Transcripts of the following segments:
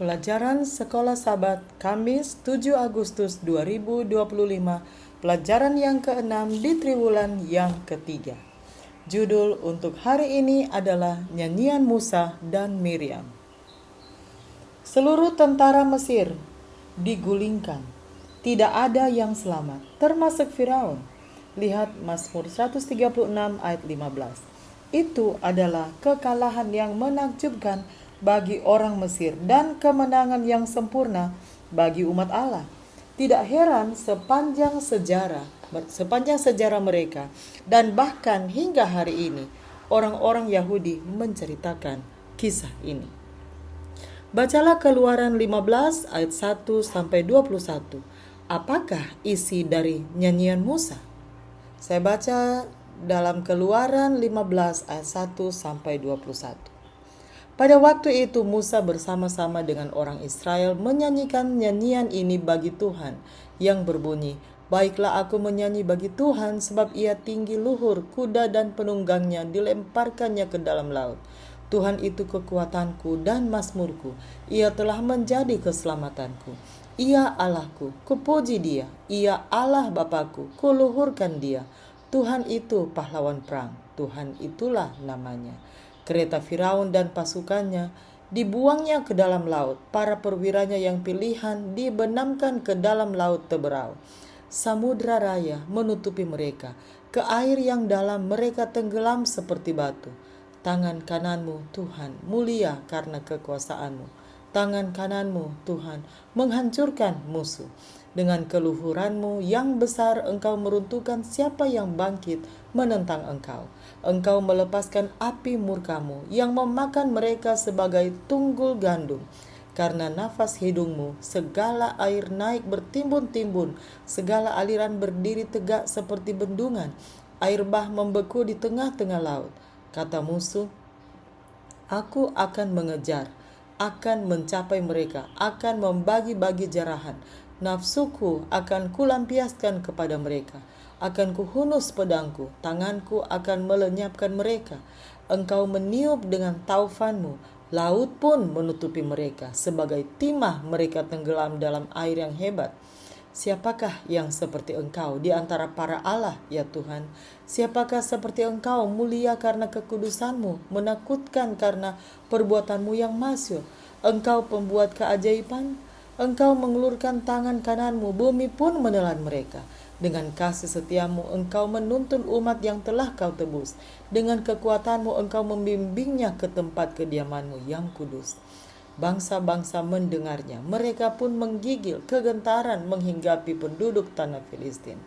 Pelajaran Sekolah Sabat Kamis 7 Agustus 2025. Pelajaran yang ke-6 di triwulan yang ketiga. Judul untuk hari ini adalah Nyanyian Musa dan Miriam. Seluruh tentara Mesir digulingkan. Tidak ada yang selamat, termasuk Firaun. Lihat Mazmur 136 ayat 15. Itu adalah kekalahan yang menakjubkan bagi orang Mesir dan kemenangan yang sempurna bagi umat Allah. Tidak heran sepanjang sejarah mereka dan bahkan hingga hari ini orang-orang Yahudi menceritakan kisah ini. Bacalah Keluaran 15 ayat 1 sampai 21. Apakah isi dari nyanyian Musa? Saya baca dalam Keluaran 15 ayat 1 sampai 21. Pada waktu itu Musa bersama-sama dengan orang Israel menyanyikan nyanyian ini bagi Tuhan yang berbunyi, baiklah aku menyanyi bagi Tuhan sebab ia tinggi luhur, kuda dan penunggangnya dilemparkannya ke dalam laut. Tuhan itu kekuatanku dan mazmurku, ia telah menjadi keselamatanku. Ia Allahku, kupuji dia, ia Allah Bapakku, kuluhurkan dia. Tuhan itu pahlawan perang, Tuhan itulah namanya. Kereta Firaun dan pasukannya dibuangnya ke dalam laut. Para perwiranya yang pilihan dibenamkan ke dalam laut teberau. Samudra raya menutupi mereka. Ke air yang dalam mereka tenggelam seperti batu. Tangan kananmu Tuhan mulia karena kekuasaanmu. Tangan kananmu Tuhan menghancurkan musuh. Dengan keluhuranmu yang besar engkau meruntuhkan siapa yang bangkit menentang engkau. Engkau melepaskan api murkamu yang memakan mereka sebagai tunggul gandum. Karena nafas hidungmu segala air naik bertimbun-timbun, segala aliran berdiri tegak seperti bendungan. Air bah membeku di tengah-tengah laut. Kata musuh, aku akan mengejar, akan mencapai mereka, akan membagi-bagi jarahan. Nafsuku akan kulampiaskan kepada mereka. Akan kuhunus pedangku, tanganku akan melenyapkan mereka. Engkau meniup dengan taufanmu, laut pun menutupi mereka. Sebagai timah mereka tenggelam dalam air yang hebat. Siapakah yang seperti engkau di antara para Allah, ya Tuhan? Siapakah seperti engkau mulia karena kekudusanmu, menakutkan karena perbuatanmu yang masyhur? Engkau pembuat keajaiban. Engkau mengulurkan tangan kananmu, bumi pun menelan mereka. Dengan kasih setiamu engkau menuntun umat yang telah kau tebus. Dengan kekuatanmu engkau membimbingnya ke tempat kediamanmu yang kudus. Bangsa-bangsa mendengarnya, mereka pun menggigil, kegentaran menghinggapi penduduk tanah Filistin.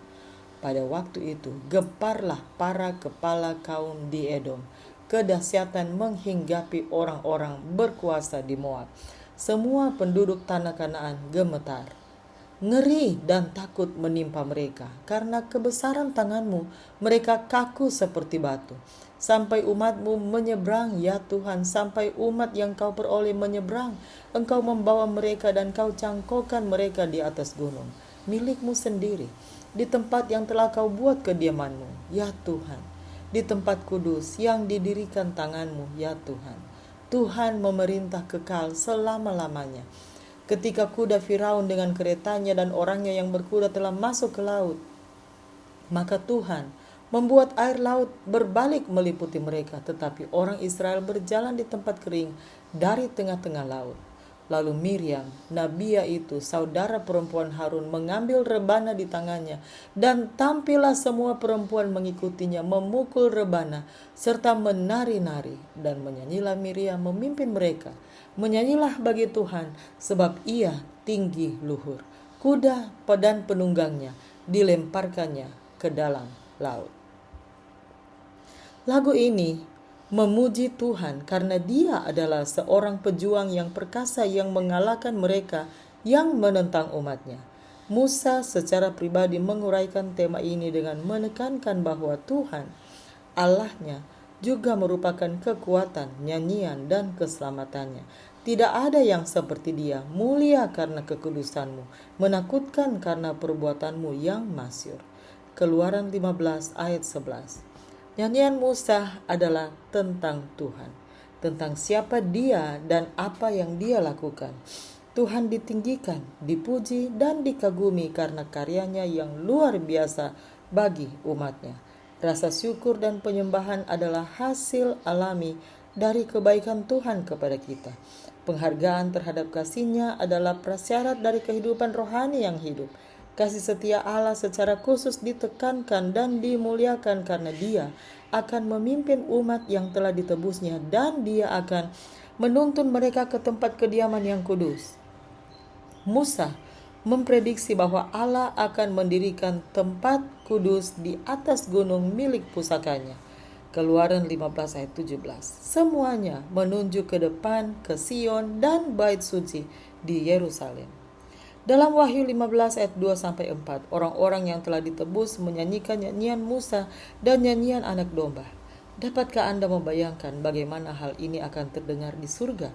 Pada waktu itu geparlah para kepala kaum di Edom. Kedahsyatan menghinggapi orang-orang berkuasa di Moab. Semua penduduk tanah Kanaan gemetar. Ngeri dan takut menimpa mereka. Karena kebesaran tanganmu, mereka kaku seperti batu. Sampai umatmu menyeberang, ya Tuhan, sampai umat yang kau peroleh menyeberang. Engkau membawa mereka dan kau cangkokkan mereka di atas gunung, milikmu sendiri, di tempat yang telah kau buat kediamanmu, ya Tuhan, di tempat kudus yang didirikan tanganmu, ya Tuhan. Tuhan memerintah kekal selama-lamanya. Ketika kuda Firaun dengan keretanya dan orangnya yang berkuda telah masuk ke laut, maka Tuhan membuat air laut berbalik meliputi mereka, tetapi orang Israel berjalan di tempat kering dari tengah-tengah laut. Lalu Miriam, Nabiya itu, saudara perempuan Harun, mengambil rebana di tangannya, dan tampillah semua perempuan mengikutinya memukul rebana, serta menari-nari. Dan menyanyilah Miriam memimpin mereka. Menyanyilah bagi Tuhan, sebab ia tinggi luhur. Kuda dan penunggangnya dilemparkannya ke dalam laut. Lagu ini memuji Tuhan karena dia adalah seorang pejuang yang perkasa yang mengalahkan mereka yang menentang umatnya. Musa secara pribadi menguraikan tema ini dengan menekankan bahwa Tuhan, Allahnya, juga merupakan kekuatan, nyanyian, dan keselamatannya. Tidak ada yang seperti dia, mulia karena kekudusanmu, menakutkan karena perbuatanmu yang masyhur. Keluaran 15 ayat 11. Nyanyian Musa adalah tentang Tuhan. tentang siapa Dia dan apa yang Dia lakukan. Tuhan ditinggikan, dipuji, dan dikagumi karena karyanya yang luar biasa bagi umatnya. Rasa syukur dan penyembahan adalah hasil alami dari kebaikan Tuhan kepada kita. Penghargaan terhadap kasih-Nya adalah prasyarat dari kehidupan rohani yang hidup. Kasih setia Allah secara khusus ditekankan dan dimuliakan karena Dia akan memimpin umat yang telah ditebusnya dan Dia akan menuntun mereka ke tempat kediaman yang kudus. Musa memprediksi bahwa Allah akan mendirikan tempat kudus di atas gunung milik pusakanya. Keluaran 15 ayat 17. Semuanya menunjuk ke depan, ke Sion dan bait suci di Yerusalem. Dalam Wahyu 15 ayat 2-4, orang-orang yang telah ditebus menyanyikan nyanyian Musa dan nyanyian anak domba. Dapatkah Anda membayangkan bagaimana hal ini akan terdengar di surga?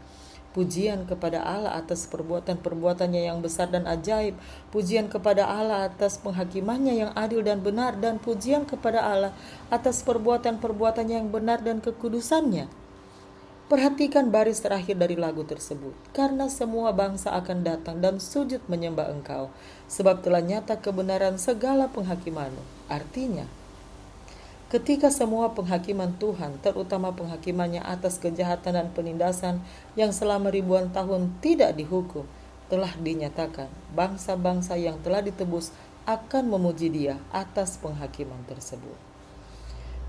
Pujian kepada Allah atas perbuatan-perbuatannya yang besar dan ajaib. Pujian kepada Allah atas penghakimannya yang adil dan benar. Dan pujian kepada Allah atas perbuatan-perbuatannya yang benar dan kekudusannya. Perhatikan baris terakhir dari lagu tersebut. Karena semua bangsa akan datang dan sujud menyembah Engkau, sebab telah nyata kebenaran segala penghakiman-Mu. Artinya, ketika semua penghakiman Tuhan, terutama penghakimannya atas kejahatan dan penindasan yang selama ribuan tahun tidak dihukum, telah dinyatakan, bangsa-bangsa yang telah ditebus akan memuji Dia atas penghakiman tersebut.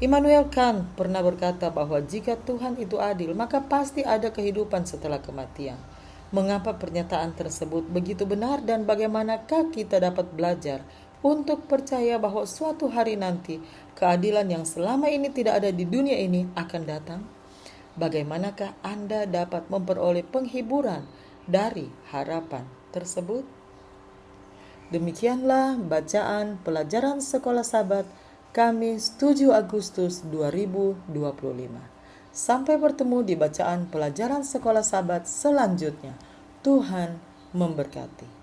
Immanuel Kant pernah berkata bahwa jika Tuhan itu adil, maka pasti ada kehidupan setelah kematian. Mengapa pernyataan tersebut begitu benar dan bagaimanakah kita dapat belajar untuk percaya bahwa suatu hari nanti keadilan yang selama ini tidak ada di dunia ini akan datang? Bagaimanakah Anda dapat memperoleh penghiburan dari harapan tersebut? Demikianlah bacaan pelajaran Sekolah Sabat Kamis 7 Agustus 2025. Sampai bertemu di bacaan pelajaran Sekolah Sabat selanjutnya. Tuhan memberkati.